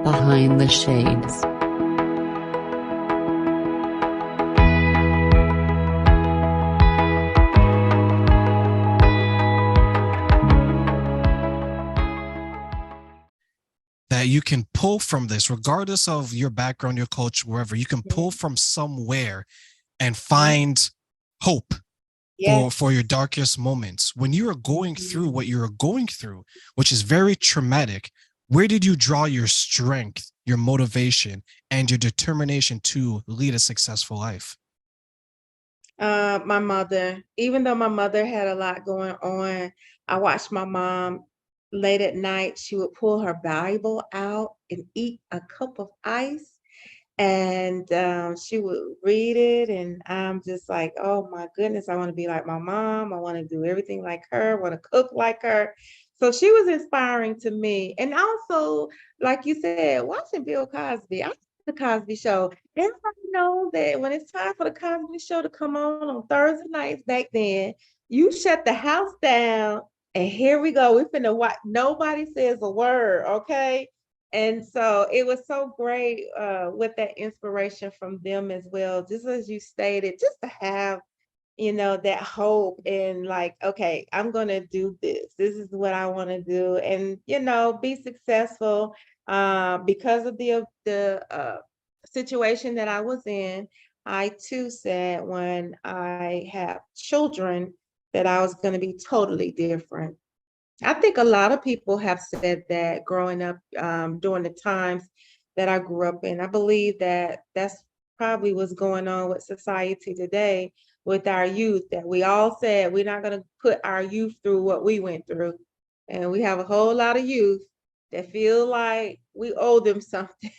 Behind the Shades. That you can pull from this, regardless of your background, your culture, wherever, you can pull from somewhere and Yeah. find hope Yes. for your darkest moments. When you are going through what you're going through, which is very traumatic, where did you draw your strength, your motivation, and your determination to lead a successful life? My mother, even though my mother had a lot going on, I watched my mom late at night. She would pull her Bible out and eat a cup of ice, and she would read it. And I'm just like, oh my goodness, I want to be like my mom. I want to do everything like her, want to cook like her. So she was inspiring to me. And also, like you said, watching Bill Cosby, I the Cosby Show. Everybody knows that when it's time for the Cosby Show to come on Thursday nights back then, you shut the house down, and here we go. We finna watch. Nobody says a word, okay? And so it was so great with that inspiration from them as well, just as you stated, just to have, that hope and like, okay, I'm going to do this. This is what I want to do, and, be successful because of the situation that I was in. I too said when I have children that I was going to be totally different. I think a lot of people have said that growing up during the times that I grew up in. I believe that that's probably what's going on with society today with our youth, that we all said we're not going to put our youth through what we went through. And we have a whole lot of youth that feel like we owe them something.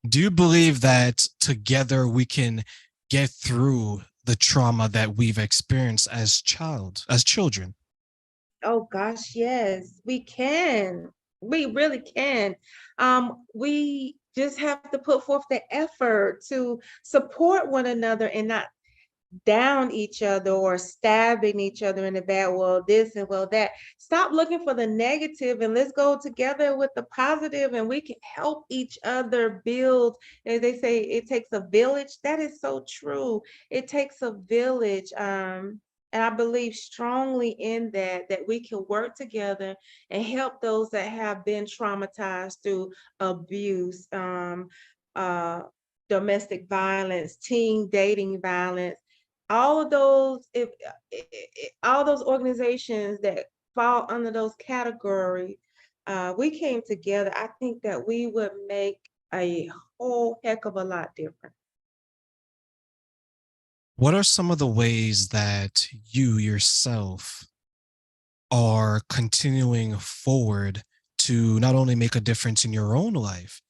Do you believe that together we can get through the trauma that we've experienced as children? Oh gosh, yes, we can. We really can. We just have to put forth the effort to support one another and not down each other or stabbing each other in the back. Well, this and well that. Stop looking for the negative and let's go together with the positive, and we can help each other build. As they say, it takes a village. That is so true. It takes a village. And I believe strongly in that we can work together and help those that have been traumatized through abuse, uh, domestic violence, teen dating violence, all of those, all those organizations that fall under those categories, we came together. I think that we would make a whole heck of a lot different. What are some of the ways that you yourself are continuing forward to not only make a difference in your own life,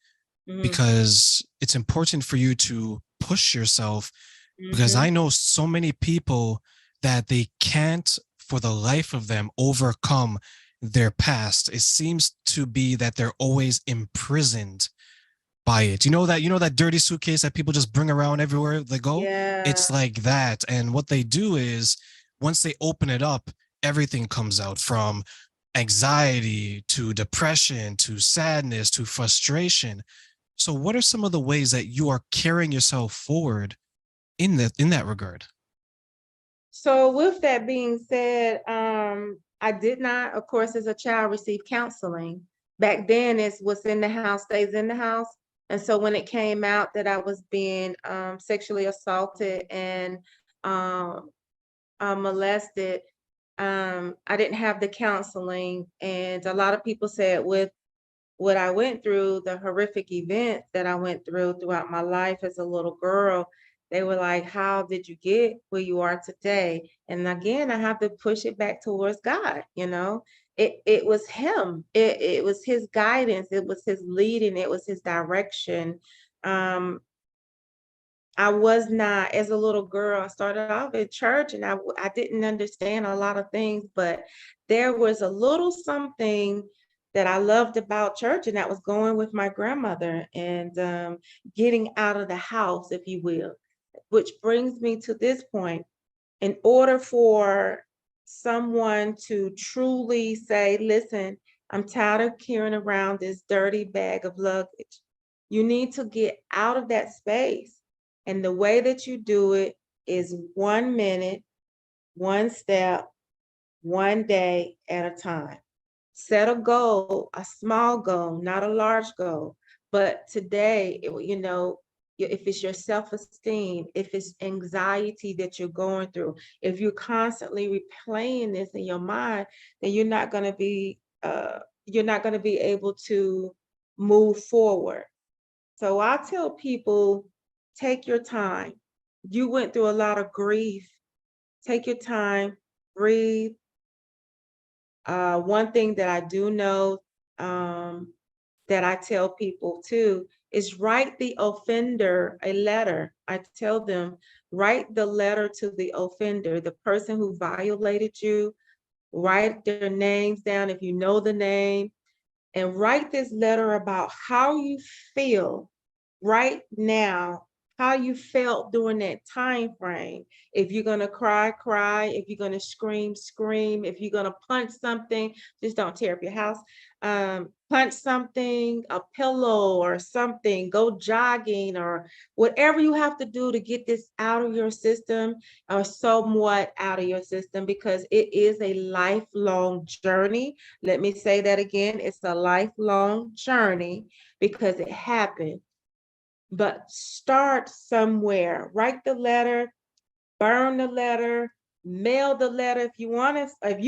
Mhm, because it's important for you to push yourself, because I mhm. know so many people that they can't for the life of them overcome their past. It seems to be that they're always imprisoned by it. You know that dirty suitcase that people just bring around everywhere they go? Yeah. It's like that. And what they do is once they open it up, everything comes out, from anxiety to depression to sadness to frustration. So what are some of the ways that you are carrying yourself forward in that regard? So with that being said, I did not, of course, as a child, receive counseling. Back then, it's what's in the house stays in the house. And so when it came out that I was being sexually assaulted and um, molested, I didn't have the counseling. And a lot of people said with what I went through, the horrific events that I went through throughout my life as a little girl, they were like, how did you get where you are today? And again, I have to push it back towards God, you know. It was him. It was his guidance, it was his leading, it was his direction. Um, I was not, as a little girl, I started off in church and I didn't understand a lot of things, but there was a little something that I loved about church, and that was going with my grandmother and getting out of the house, if you will, which brings me to this point. In order for someone to truly say, listen, I'm tired of carrying around this dirty bag of luggage. You need to get out of that space. And the way that you do it is 1 minute, one step, one day at a time. Set a goal, a small goal, not a large goal. But today, if it's your self-esteem, if it's anxiety that you're going through, if you're constantly replaying this in your mind, then you're not going to be able to move forward. So I tell people, take your time. You went through a lot of grief. Take your time, breathe. One thing that I do know, that I tell people too is write the offender a letter. I tell them, write the letter to the offender, the person who violated you. Write their names down if you know the name, and write this letter about how you feel right now, how you felt during that time frame. If you're gonna cry, cry. If you're gonna scream, scream. If you're gonna punch something, just don't tear up your house. Punch something, a pillow or something, go jogging or whatever you have to do to get this out of your system or somewhat out of your system, because it is a lifelong journey. Let me say that again. It's a lifelong journey because it happened. But start somewhere. Write the letter, burn the letter, mail the letter. If you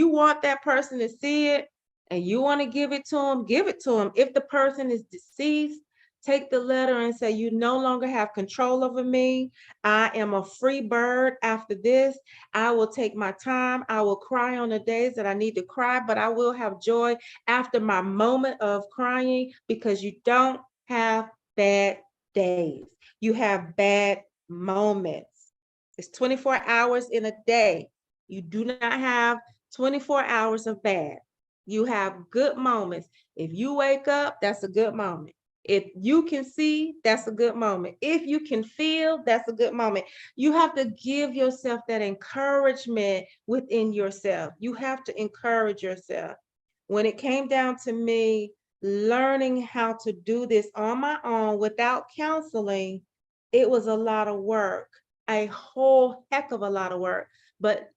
want that person to see it and you want to give it to them, give it to them. If the person is deceased, take the letter and say, you no longer have control over me. I am a free bird after this. I will take my time. I will cry on the days that I need to cry, but I will have joy after my moment of crying, because you don't have bad days. You have bad moments. It's 24 hours in a day. You do not have 24 hours of bad. You have good moments. If you wake up, that's a good moment. If you can see, that's a good moment. If you can feel, that's a good moment. You have to give yourself that encouragement within yourself. You have to encourage yourself. When it came down to me learning how to do this on my own without counseling, it was a lot of work, a whole heck of a lot of work. But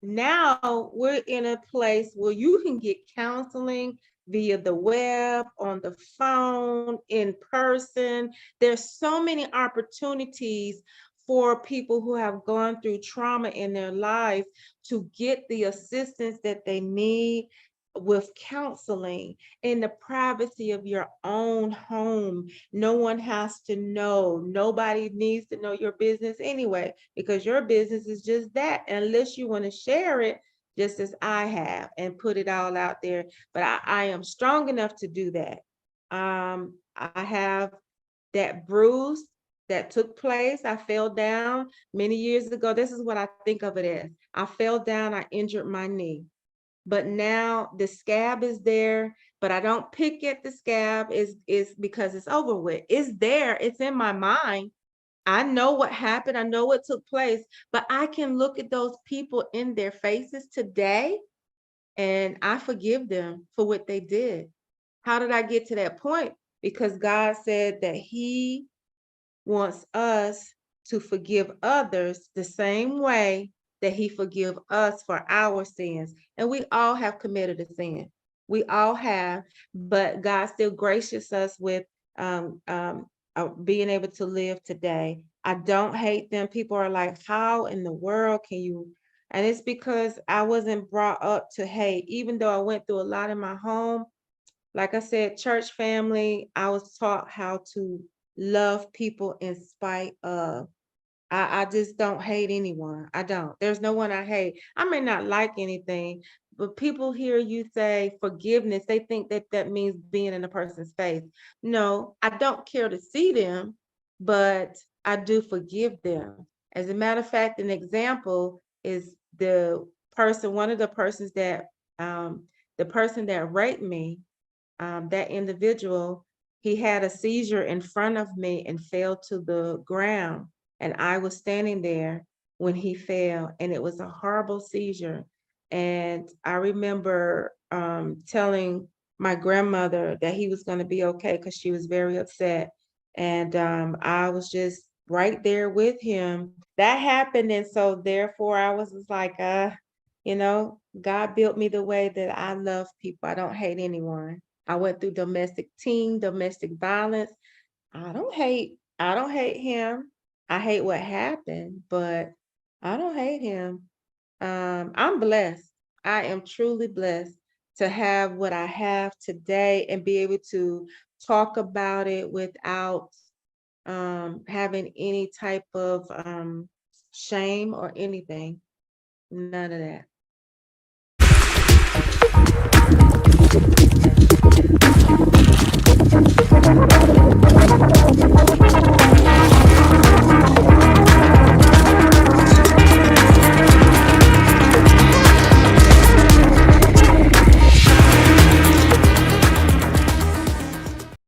now we're in a place where you can get counseling via the web, on the phone, in person. There's so many opportunities for people who have gone through trauma in their life to get the assistance that they need with counseling in the privacy of your own home. No one has to know. Nobody needs to know your business anyway, because your business is just that, unless you want to share it, just as I have, and put it all out there. But I am strong enough to do that. I have that bruise that took place. I fell down many years ago. This is what I think of it as. I fell down, I injured my knee. But now the scab is there, but I don't pick at the scab is because it's over with. It's there, it's in my mind. I know what happened, I know what took place, but I can look at those people in their faces today and I forgive them for what they did. How did I get to that point? Because God said that He wants us to forgive others the same way that He forgive us for our sins. And we all have committed a sin. We all have, but God still gracious us with being able to live today. I don't hate them. People are like, how in the world can you? And it's because I wasn't brought up to hate, even though I went through a lot in my home. Like I said, church family, I was taught how to love people in spite of. I just don't hate anyone. I don't. There's no one I hate. I may not like anything, but people hear you say forgiveness, they think that that means being in a person's face. No, I don't care to see them, but I do forgive them. As a matter of fact, an example is one of the persons the person that raped me, that individual, he had a seizure in front of me and fell to the ground. And I was standing there when he fell, and it was a horrible seizure. And I remember telling my grandmother that he was going to be okay because she was very upset. And I was just right there with him. That happened. And so therefore I was just like, God built me the way that I love people. I don't hate anyone. I went through domestic violence. I don't hate him. I hate what happened, but I don't hate him. I'm blessed. I am truly blessed to have what I have today and be able to talk about it without having any type of shame or anything. None of that.